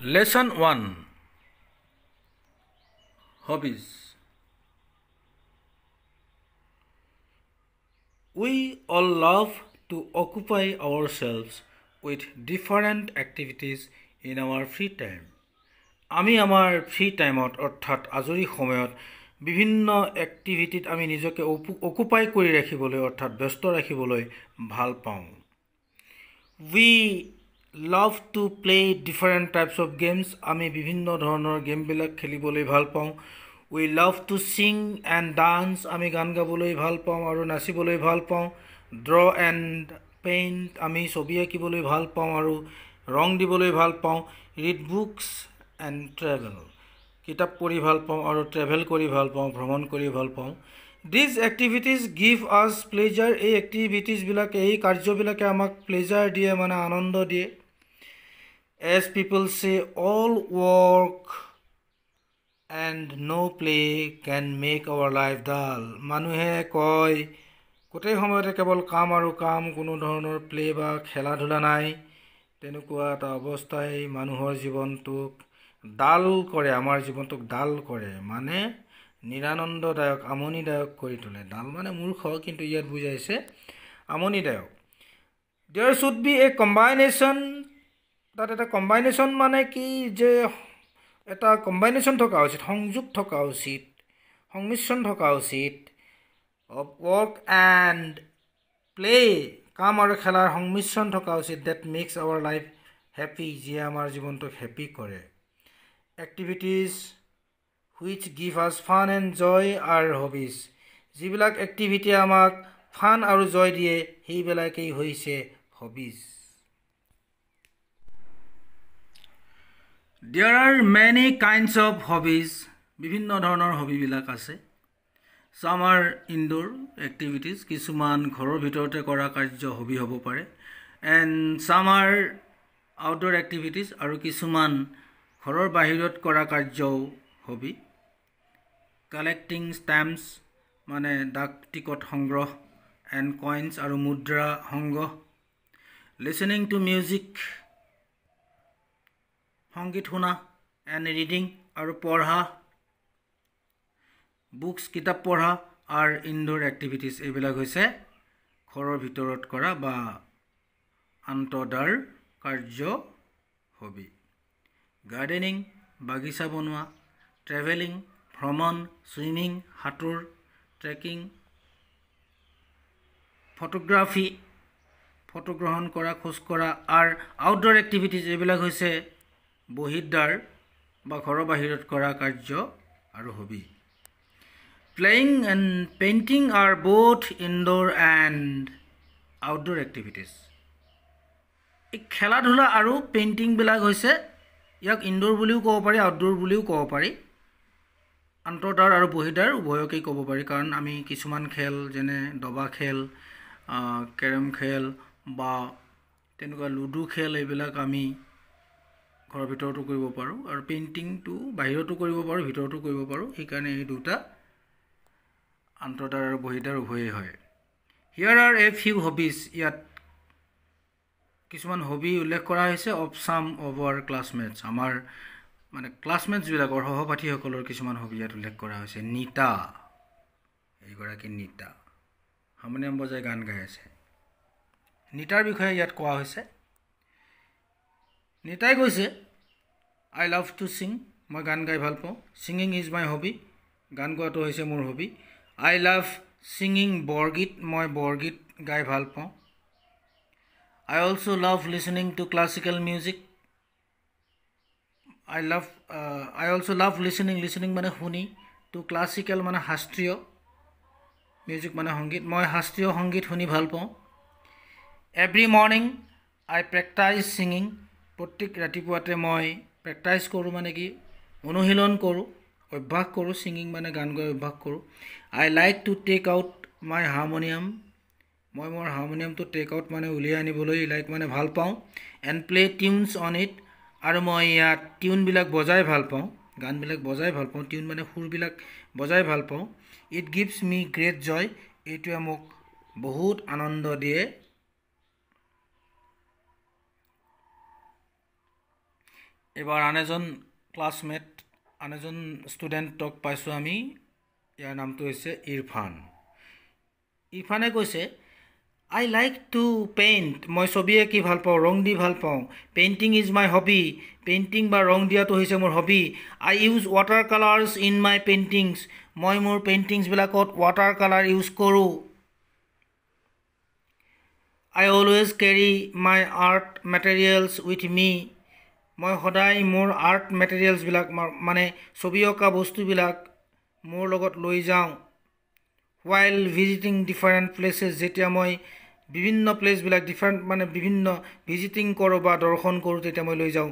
Lesson 1. Hobbies. We all love to occupy ourselves with different activities in our free time. আমি আমাৰ free টাইমত অৰ্থাৎ আজৰি সময়ত বিভিন্ন এক্টিভিটিত আমি নিজকে অকুপাই কৰি ৰাখিবলৈ অৰ্থাৎ ব্যস্ত ৰাখিবলৈ ভাল পাওঁ। We love to play different types of games. আমি বিভিন্ন ধৰণৰ গেমবিলাক খেলিবলৈ ভাল পাওঁ। We love to sing and dance. আমি গান গাবলৈ ভাল পাওঁ আৰু নাচিবলৈ ভাল পাওঁ। Draw and paint. আমি ছবি আঁকিবলৈ ভাল পাওঁ আৰু ৰং দিবলৈ ভাল পাওঁ। Read books and travel. কিতাপ পঢ়ি ভাল পাওঁ আৰু ট্ৰেভেল কৰি ভাল পাওঁ, ভ্ৰমণ কৰি ভাল পাওঁ। These activities give us pleasure. এই এক্টিভিটিজবিলাকে এই কাৰ্যবিলাকে আমাক প্লেজাৰ দিয়ে, মানে আনন্দ দিয়ে। As people say, all work and no play can make our life dull. মানুহে কয় গোটেই সময়তে কেৱল কাম আৰু কাম, কোনো ধৰণৰ প্লে বা খেলা ধূলা নাই, তেনেকুৱা এটা অৱস্থাই মানুহৰ জীৱনটোক ডাল কৰে, আমাৰ জীৱনটোক ডাল কৰে, মানে নিৰানন্দদায়ক, আমনিদায়ক কৰি তোলে। ডাল মানে মূৰ্খ, কিন্তু ইয়াত বুজাইছে আমনিদায়ক। There should be a combination. তাত এটা কম্বাইনেশ্যন মানে কি, যে এটা কম্বাইনেশ্যন থকা উচিত, সংযোগ থকা উচিত, সংমিশ্ৰণ থকা উচিত। অফ ৱৰ্ক এণ্ড প্লে, কাম আৰু খেলাৰ সংমিশ্ৰণ থকা উচিত। That makes our life happy, যিয়ে আমাৰ জীৱনটোক হেপী কৰে। Activities which give us fun and joy are hobbies. যিবিলাক এক্টিভিটিয়ে আমাক ফান আৰু জয় দিয়ে, সেইবিলাকেই হৈছে hobbies. There are many kinds of hobbies. বিভিন্ন ধৰণৰ হবিবিলাক আছে। Some are indoor activities. কিছুমান ঘৰৰ ভিতৰতে কৰা কাৰ্য হবি হ'ব পাৰে। And some are outdoor activities. আৰু কিছুমান ঘৰৰ বাহিৰত কৰা কাৰ্যও হবি। Collecting stamps, মানে ডাক টিকট সংগ্ৰহ, and coins আৰু মুদ্ৰা সংগ্ৰহ। Listening to music, সংগীত শুনা, and reading আৰু পঢ়া। বুকছ, কিতাপ পঢ়া আৰু ইনডোৰ এক্টিভিটিজ, এইবিলাক হৈছে ঘৰৰ ভিতৰত কৰা বা আন্তঃদাৰ কাৰ্য হবি। গাৰ্ডেনিং, বাগিচা বনোৱা। ট্ৰেভেলিং, ভ্ৰমণ। ছুইমিং, সাঁতোৰ। ট্ৰেকিং, ফটোগ্ৰাফী, ফটো গ্ৰহণ কৰা, খোজ কঢ়া। আৰু আউটডোৰ এক্টিভিটিজ, এইবিলাক হৈছে বহিৰ্দ্বাৰ বা ঘৰৰ বাহিৰত কৰা কাৰ্য আৰু hobby. Playing and painting R both indoor and outdoor activities. এই খেলা ধূলা আৰু পেইণ্টিংবিলাক হৈছে, ইয়াক ইনডোৰ বুলিও ক'ব পাৰি, আউটডোৰ বুলিও ক'ব পাৰি। আন্তঃদাৰ আৰু বহিৰ্দ্বাৰ উভয়কেই ক'ব পাৰি, কাৰণ আমি কিছুমান খেল যেনে দবা খেল, কেৰম খেল বা তেনেকুৱা লুডু খেল, এইবিলাক আমি ঘৰৰ ভিতৰতো কৰিব পাৰোঁ, আৰু পেইণ্টিংটো বাহিৰতো কৰিব পাৰোঁ, ভিতৰতো কৰিব পাৰোঁ। সেইকাৰণে এই দুটা আন্তঃদাৰ আৰু বহিৰ্দ্বাৰ উভয়েই হয়। হিয়াৰ আৰ এ ফিউ হবিজ। ইয়াত কিছুমান হবি উল্লেখ কৰা হৈছে। অফ চাম অফ আৱাৰ ক্লাছমেটছ, আমাৰ মানে ক্লাছমেটছবিলাকৰ, সহপাঠীসকলৰ কিছুমান হবি ইয়াত উল্লেখ কৰা হৈছে। নীতা, এইগৰাকী নীতা হাৰমনিয়াম বজাই গান গাই আছে। নীতাৰ বিষয়ে ইয়াত কোৱা হৈছে। নীতাই কৈছে, আই লাভ টু ছিং, মই গান গাই ভাল পাওঁ। ছিংগিং ইজ মাই হবি, গান গোৱাটো হৈছে মোৰ হবি। আই লাভ ছিংগিং বৰগীত, মই বৰগীত গাই ভাল পাওঁ। আই অলছ' লাভ লিচনিং টু ক্লাছিকেল মিউজিক। আই অলছ' লাভ লিচনিং মানে শুনি, টু ক্লাছিকেল মানে শাস্ত্ৰীয়, মিউজিক মানে সংগীত, মই শাস্ত্ৰীয় সংগীত শুনি ভাল পাওঁ। এভৰি মৰ্ণিং আই প্ৰেক্টাইজ ছিংগিং, প্ৰত্যেক ৰাতিপুৱাতে মই প্ৰেক্টাইজ কৰোঁ, মানে কি অনুশীলন কৰোঁ, অভ্যাস কৰোঁ। ছিংগিং মানে গান গোৱাৰ অভ্যাস কৰোঁ। I like to take out my harmonium, মই মোৰ হাৰমনিয়ামটো টেক আউট মানে উলিয়াই আনিবলৈ লাইক মানে ভাল পাওঁ। And play tunes on it, আৰু মই ইয়াত টিউনবিলাক বজাই ভাল পাওঁ, গানবিলাক বজাই ভাল পাওঁ, টিউন মানে সুৰবিলাক বজাই ভাল পাওঁ। ইট গিভছ মি গ্ৰেট জয়, এইটোৱে মোক বহুত আনন্দ দিয়ে। এবাৰ আন এজন ক্লাছমেট আন এজন ষ্টুডেণ্টক পাইছোঁ আমি ইয়াৰ নামটো হৈছে ইৰফান ইৰফানে কৈছে I like to paint মই ছবি আঁকি ভাল পাওঁ ৰং দি ভাল পাওঁ painting is my hobby painting বা ৰং দিয়াটো হৈছে মোৰ hobby I use water colors in my paintings মই মোৰ পেইণ্টিংছবিলাকত water color ইউজ কৰোঁ I always carry my art materials with me মই সদায় মোৰ আৰ্ট মেটেৰিয়েলছবিলাক মানে ছবি অঁকা বস্তুবিলাক মোৰ লগত লৈ যাওঁ while visiting different places যেতিয়া মই বিভিন্ন প্লেসবিলাক ডিফারেন্ট মানে বিভিন্ন ভিজিটিং কৰোঁ বা দৰ্শন কৰোঁ তেতিয়া মই লৈ যাওঁ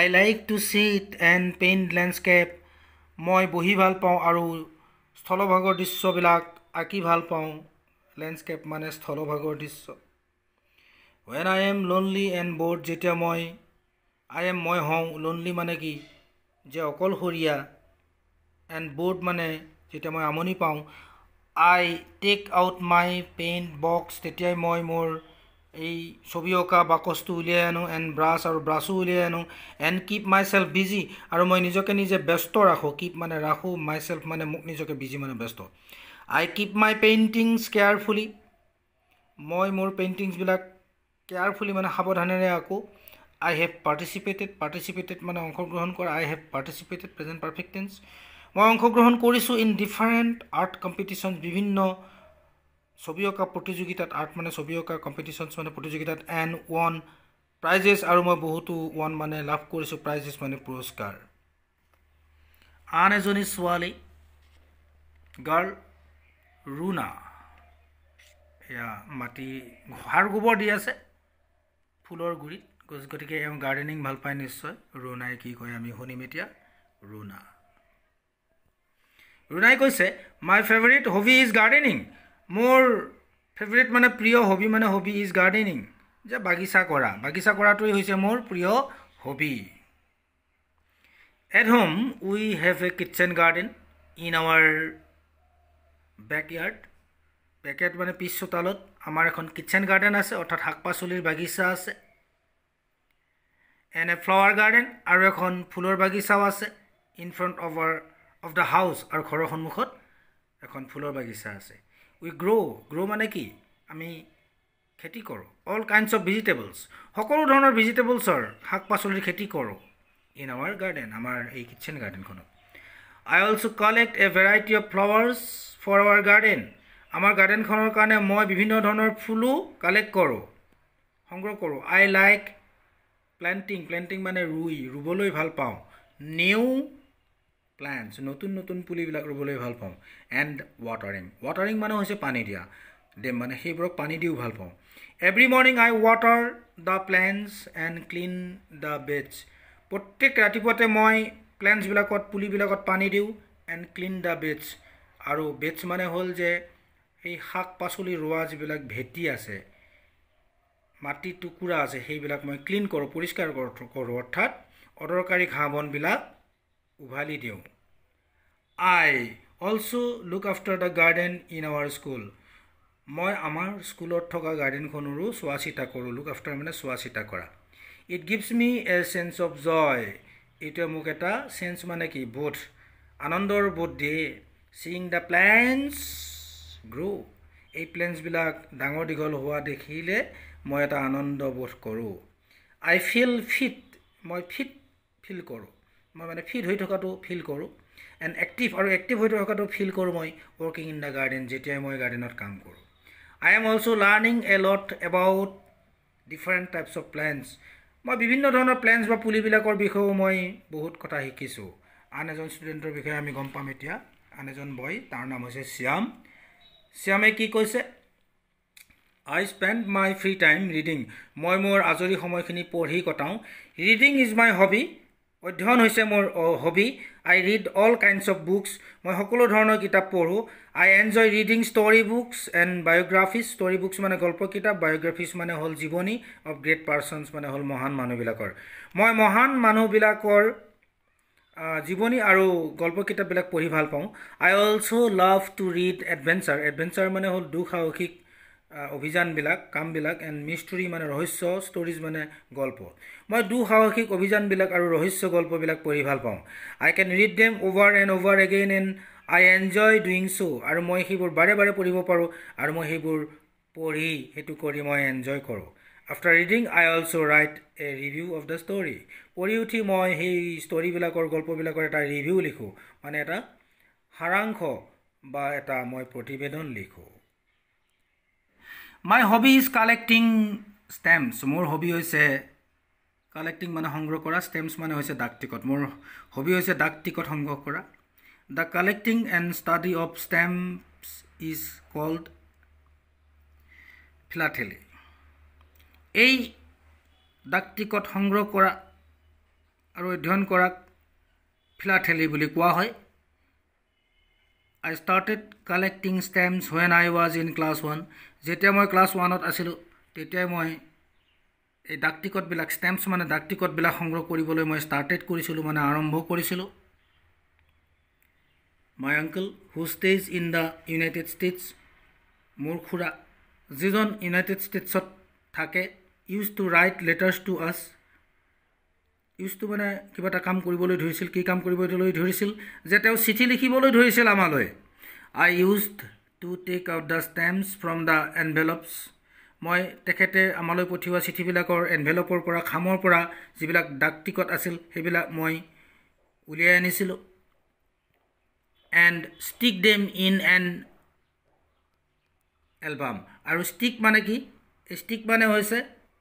I like to sit and paint landscape মই বহি ভাল পাওঁ আৰু স্থলভাগৰ দৃশ্যবিলাক আঁকি ভাল পাওঁ ল্যান্ডস্কেপ মানে স্থলভাগৰ দৃশ্য when I am lonely and bored যেতিয়া মই মই হওঁ lonely মানে কি যে অকলশৰীয়া and bored মানে যেতিয়া মই আমনি পাওঁ I take out my paint box তেতিয়াই মই মোৰ এই ছবি অঁকা বাকচটো উলিয়াই আনো and brush আৰু ব্ৰাছো উলিয়াই আনো and keep myself busy আৰু মই নিজকে নিজে ব্যস্ত ৰাখো keep মানে ৰাখো myself মানে মোক নিজকে busy মানে ব্যস্ত I keep my paintings carefully মই মোৰ পেইন্টিংছ বিলাক carefully মানে সাৱধানেৰে আঁকো I have participated মানে অংশগ্ৰহণ কৰা I have participated present perfect tense মই অংশগ্ৰহণ কৰিছো ইন ডিফাৰেন্ট আৰ্ট কম্পিটিশনস বিভিন্ন ছবি অঁকা প্ৰতিযোগিতাত আৰ্ট মানে ছবি অঁকা কম্পিটিশনস মানে প্ৰতিযোগিতাত এণ্ড ওয়ান প্ৰাইজেছ আৰু মই বহুতো ওয়ান মানে লাভ কৰিছো প্ৰাইজেছ মানে পুৰস্কাৰ আন এজনী ছোৱালী গাৰ্ল ৰুনা ইয়া মাটি ঘৰ গোবৰ দি আছে ফুলৰ গুৰিত গতিকে গাৰ্ডেনিং ভাল পায় নিশ্চয় ৰুনাই কি কয় আমি শুনিম এতিয়া ৰুনা ৰুনাই কৈছে মাই ফেভাৰিট হবি ইজ গাৰ্ডেনিং মোৰ ফেভাৰিট মানে প্ৰিয় হবি মানে হবি ইজ গাৰ্ডেনিং যে বাগিচা কৰাটোই হৈছে মোৰ প্ৰিয় hobby at home we have a kitchen garden in our backyard মানে পিছ চোতালত আমাৰ এখন কিচেন গাৰ্ডেন আছে অৰ্থাৎ শাক-পাচলিৰ বাগিচা আছে এণ্ড এ ফ্লাৱাৰ গাৰ্ডেন আৰু এখন ফুলৰ বাগিচাও আছে in front of the house আৰু ঘৰৰ সন্মুখত এখন ফুলৰ বাগিচা আছে we grow মানে কি আমি খেতি কৰো all kinds of vegetables সকলো ধৰণৰ ভেজিটেবলছৰ শাক-পাচলিৰ খেতি কৰো in our garden আমাৰ এই kitchen গাৰ্ডেনখনত I also collect a variety of flowers for our garden আমাৰ গাৰ্ডেনখনৰ কাৰণে মই বিভিন্ন ধৰণৰ ফুলো কালেক্ট কৰো সংগ্ৰহ কৰো I like planting মানে ৰুবলৈ ভাল পাওঁ new plants নতুন পুলিবিলাক ৰুবলৈ ভাল পাওঁ and watering মানে হৈছে পানী দিয়া দে মানে সেইবোৰক পানী দিও ভাল পাওঁ every morning I water the plants and clean the beds প্ৰত্যেক ৰাতিপুৱাতে মই plants বিলাকত পুলিবিলাকত পানী দিও and clean the beds আৰু beds মানে হ'ল যে এই শাক-পাচলি ৰোৱা যিবিলাক ভেটি আছে মাটি টুকুৰা আছে সেইবিলাক মই ক্লিন কৰো পৰিষ্কাৰ কৰো অৰ্থাৎ অদৰকাৰী ঘাঁহ-বনবিলাক উভালি দিওঁ I also look after the garden in our school মই আমাৰ স্কুলত থকা গাৰ্ডেনখনৰো চোৱাচিতা কৰো look after মানে চোৱাচিতা কৰা it gives me a sense of joy এটা মোক এটা সেন্স মানে কি বোধ আনন্দৰ বোধ দিয়ে seeing the plants grow এই প্লেন্টছ বিলাক ডাঙৰ দীঘল হোৱা দেখিলে মই এটা আনন্দ বোধ কৰো I feel fit মই ফিল কৰো মই মানে ফিট হৈ থকাটো ফিল কৰো and active হৈ থকাটো ফিল কৰো মই working in the garden যেতিয়া মই গাৰ্ডেনত কাম কৰো I am also learning a lot about different types of plants মই বিভিন্ন ধৰণৰ প্লেন্টছ বা পুলিবিলাকৰ বিষয়ে মই বহুত কথা শিকিছো আন এজন ষ্টুডেন্টৰ বিষয়ে আমি গম পাম এতিয়া আন এজন বয় তাৰ নাম হৈছে শ্যামে কি কৈছে I spend my free time reading মই মোৰ আজৰি সময়খিনি পঢ়ি কটাও reading is my hobby অধ্যয়ন হৈছে মোৰ hobby I read all kinds of books মই সকলো ধৰণৰ কিতাপ পঢ়ো I enjoy reading story books and biographies story books মানে গল্প কিতাপ biographies মানে হল জীৱনী of great persons মানে হল মহান মানুহবিলাকৰ মই মহান মানুহবিলাকৰ জীৱনী আৰু গল্প কিতাপবিলাক পঢ়ি ভাল পাওঁ I also love to read adventure মানে হল দুঃসাহসিক অভিযানবিলাক কামবিলাক এণ্ড মিষ্টৰী মানে ৰহস্য ষ্টৰিজ মানে গল্প মই দুঃসাহসিক অভিযানবিলাক আৰু ৰহস্য গল্পবিলাক পঢ়ি ভাল পাওঁ I can read them over and over again and I enjoy doing so' আৰু মই সেইবোৰ বাৰে বাৰে পঢ়িব পাৰোঁ আৰু মই সেইবোৰ পঢ়ি সেইটো কৰি মই এনজয় কৰোঁ after reading I also' right A review of the story পঢ়ি উঠি মই সেই ষ্টৰিবিলাকৰ গল্পবিলাকৰ এটা ৰিভিউ লিখোঁ মানে এটা সাৰাংশ বা এটা মই প্ৰতিবেদন লিখোঁ মাই হবি ইজ কালেক্টিং ষ্টেম্পছ মোৰ হবি হৈছে কালেক্টিং মানে সংগ্ৰহ কৰা ষ্টেম্পছ মানে হৈছে ডাক টিকট মোৰ হবি হৈছে ডাক টিকট সংগ্ৰহ কৰা the collecting and study of stamps is called philately এই ডাক টিকট সংগ্ৰহ কৰা আৰু অধ্যয়ন কৰাক ফিলাটেলী বুলি কোৱা হয় I started collecting stamps when I was in class 1 যেতিয়া মই ক্লাছ 1ত আছিলোঁ তেতিয়া মই এই ডাক টিকটবিলাক ষ্টেম্পছ মানে ডাক টিকটবিলাক সংগ্ৰহ কৰিবলৈ মই ষ্টাৰ্টেড কৰিছিলোঁ মানে আৰম্ভ কৰিছিলোঁ My uncle who stays in the United States মোৰ খুৰা যিজন ইউনাইটেড ষ্টেটছত থাকে used to write letters to us used to মানে কিবা এটা কাম কৰিবলৈ ধৰিছিল কি কাম কৰিবলৈ ধৰিছিল যে তেওঁ চিঠি লিখিবলৈ ধৰিছিল আমালৈ I used to take out the stamps from the envelopes মই তেখেতে আমালৈ পঠিওৱা চিঠিবিলাকৰ এনভেলপৰ পৰা খামৰ পৰা যিবিলাক ডাক টিকট আছিল সেইবিলাক মই উলিয়াই আনিছিলোঁ and stick them in an album আৰু stick মানে কি stick মানে হৈছে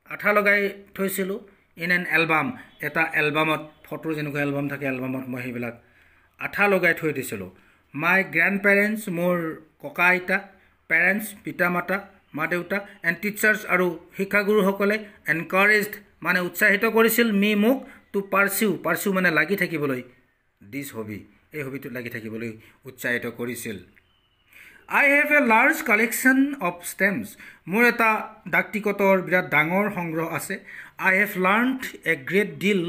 আঠা লগাই থৈছিলোঁ in an album এটা এলবামত ফটো যেনেকুৱা এলবাম থাকে এলবামত মই সেইবিলাক আঠা লগাই থৈ দিছিলোঁ my grandparents মোৰ ককা আইতা parents পিতা মাতা মা দেউতা and teachers আৰু শিক্ষাগুৰুসকলে encouraged মানে উৎসাহিত কৰিছিল মোক to pursue মানে লাগি থাকিবলৈ this hobby এই হবিটো লাগি থাকিবলৈ উৎসাহিত কৰিছিল I have a large collection of stamps মোৰ এটা ডাক টিকটৰ বিৰাট ডাঙৰ সংগ্ৰহ আছে I have learned a great deal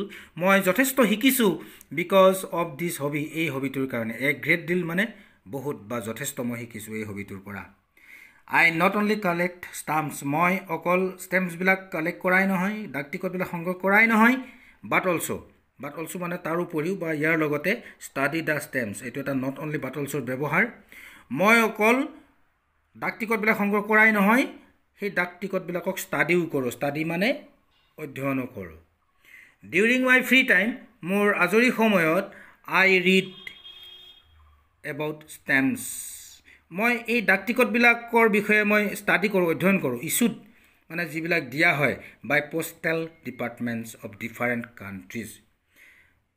মই যথেষ্ট শিকিছোঁ because of this hobby এই হবিটোৰ কাৰণে a great deal মানে বহুত বা যথেষ্ট মই শিকিছোঁ এই হবিটোৰ পৰা I not only collect stamps মই অকল ষ্টেম্পছবিলাক কালেক্ট কৰাই নহয় ডাক টিকটবিলাক সংগ্ৰহ কৰাই নহয় but also মানে তাৰ উপৰিও বা ইয়াৰ লগতে study the stamps এইটো এটা not only but also ব্যৱহাৰ মই অকল ডাক টিকটবিলাক সংগ্ৰহ কৰাই নহয় সেই ডাক টিকটবিলাকক ষ্টাডিও কৰোঁ ষ্টাডি মানে অধ্যয়নো কৰোঁ ডিউৰিং মাই ফ্ৰী টাইম মোৰ আজৰি সময়ত আই ৰিড এবাউট ষ্টেম্পছ মই এই ডাক টিকটবিলাকৰ বিষয়ে মই ষ্টাডি কৰোঁ অধ্যয়ন কৰোঁ ইছ্যুড মানে যিবিলাক দিয়া হয় by postal departments of different countries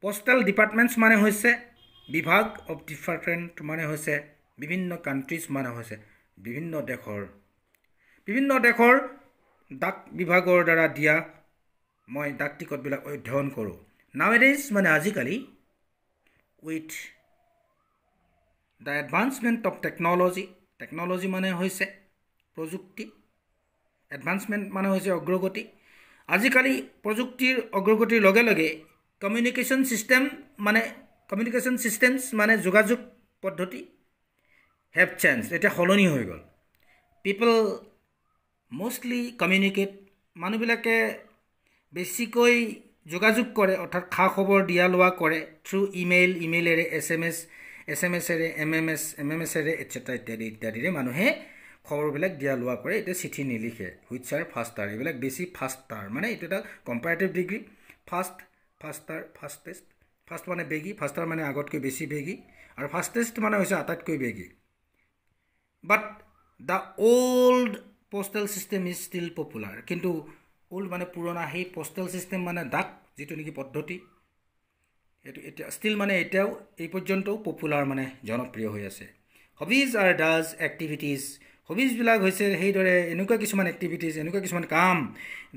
postal departments মানে হৈছে বিভাগ অফ ডিফাৰেণ্ট মানে হৈছে বিভিন্ন কাণ্ট্ৰিজ মানে হৈছে বিভিন্ন দেশৰ ডাক বিভাগৰ দ্বাৰা দিয়া মই ডাক টিকটবিলাক অধ্যয়ন কৰোঁ nowadays মানে আজিকালি with the advancement of technology মানে হৈছে প্ৰযুক্তি advancement মানে হৈছে অগ্ৰগতি আজিকালি প্ৰযুক্তিৰ অগ্ৰগতিৰ লগে লগে কমিউনিকেশ্যন চিষ্টেমছ মানে যোগাযোগ পদ্ধতি have changed এটা সলনি হৈ গ'ল people mostly communicate মানুহবিলাকে বেছিকৈ যোগাযোগ কৰে অৰ্থাৎ খা খবৰ দিয়া লোৱা কৰে through ইমেইলেৰে এছএমএছেৰে এমএমএছেৰে এটচেট্ৰা ইত্যাদিৰে মানুহে খবৰবিলাক দিয়া লোৱা কৰে এটা চিঠি নিলিখে which are faster এইবিলাক বেছি ফাষ্টাৰ মানে এইটো এটা কম্পাৰেটিভ ডিগ্ৰী ফাষ্ট মানে বেগী ফাষ্টাৰ মানে আগতকৈ বেছি বেগী আৰু ফাষ্টেষ্ট মানে হৈছে আটাইতকৈ বেগী but the old postal system is still popular কিন্তু old মানে পুৰণা সেই postal system মানে ডাক যেটো নেকি পদ্ধতি এটা still মানে এটাও এই পৰ্যন্তও পপুলাৰ মানে জনপ্ৰিয় হৈ আছে hobbies are does activities hobbies বিলাক হৈছে সেই দৰে এনেকুৱা কিছুমান activities এনেকুৱা কিছুমান কাম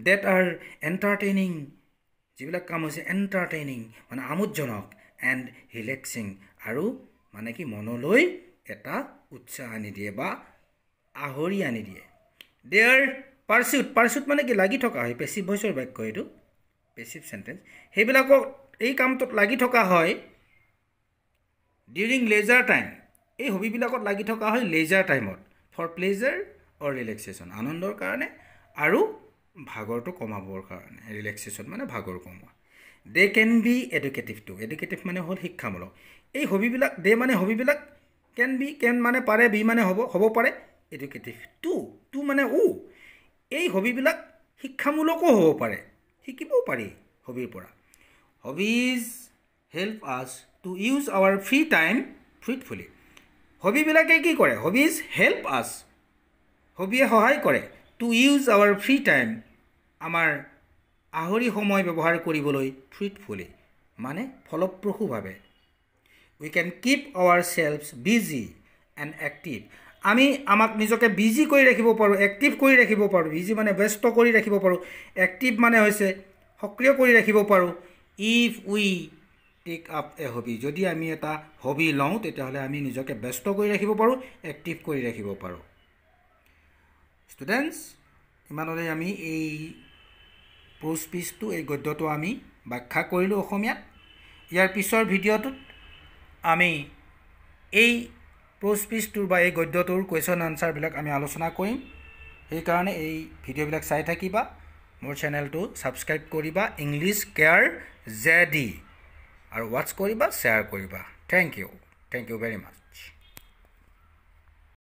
that are entertaining যিবিলাক কাম হৈছে entertaining মানে আমোদজনক and relaxing আৰু মানে কি মনলৈ এটা উৎসাহ আনি দিয়ে বা আহৰি আনি দিয়ে দেয়াৰ পাৰস্যুট মানে কি লাগি থকা হয় পেসিভ ভইচৰ বাক্য এইটো পেসিভ সেন্টেন্স হেবিলাকক এই কামটোত লাগি থকা হয় ডিউৰিং লেজাৰ টাইম এই হবিবিলাকত লাগি থকা হয় লেজাৰ টাইমত ফৰ প্লেজাৰ অৰ ৰিলেক্সেশ্যন আনন্দৰ কাৰণে আৰু ভাগৰটো কমাবৰ কাৰণে ৰিলেক্সেশ্যন মানে ভাগৰ কমোৱা they can be educative to educative মানে হ'ল শিক্ষামূলক এই হবিবিলাক দে মানে হবিবিলাক কেন মানে পাৰে বি মানে হ'ব পাৰে এডুকেটিভ টু মানে এই হবিবিলাক শিক্ষামূলকো হ'ব পাৰে শিকিবও পাৰি হবিৰ পৰা hobbies help us to use our free time fruitfully হবিবিলাকে কি কৰে হবিজ হেল্প আছ হবিয়ে সহায় কৰে to use our free time আমাৰ আহৰি সময় ব্যৱহাৰ কৰিবলৈ ফ্ৰুইটফুলি মানে ফলপ্ৰসূভাৱে we can keep ourselves busy and active আমি আমাক নিজকে বিজি কৰি ৰাখিব পাৰোঁ এক্টিভ কৰি ৰাখিব পাৰোঁ বিজি মানে ব্যস্ত কৰি ৰাখিব পাৰোঁ এক্টিভ মানে হৈছে সক্ৰিয় কৰি ৰাখিব পাৰোঁ if we take up a hobby যদি আমি এটা হবি লওঁ তেতিয়াহ'লে আমি নিজকে ব্যস্ত কৰি ৰাখিব পাৰোঁ এক্টিভ কৰি ৰাখিব পাৰোঁ ষ্টুডেণ্টছ ইমানলৈ আমি এই প্ৰোজ পিচটো এই গদ্যটো আমি ব্যাখ্যা কৰিলোঁ অসমীয়াত ইয়াৰ পিছৰ ভিডিঅ'টোত আমি এই প্ৰোজ পিচটোৰ বা এই গদ্যটোৰ কুৱেশ্যন আনচাৰবিলাক আমি আলোচনা কৰিম সেইকাৰণে এই ভিডিঅ'বিলাক চাই থাকিবা মোৰ চেনেলটো ছাবস্ক্ৰাইব কৰিবা ইংলিছ কেয়াৰ জেডি আৰু ৱাটচ কৰিবা শ্বেয়াৰ কৰিবা থেংক ইউ ভেৰি মাছ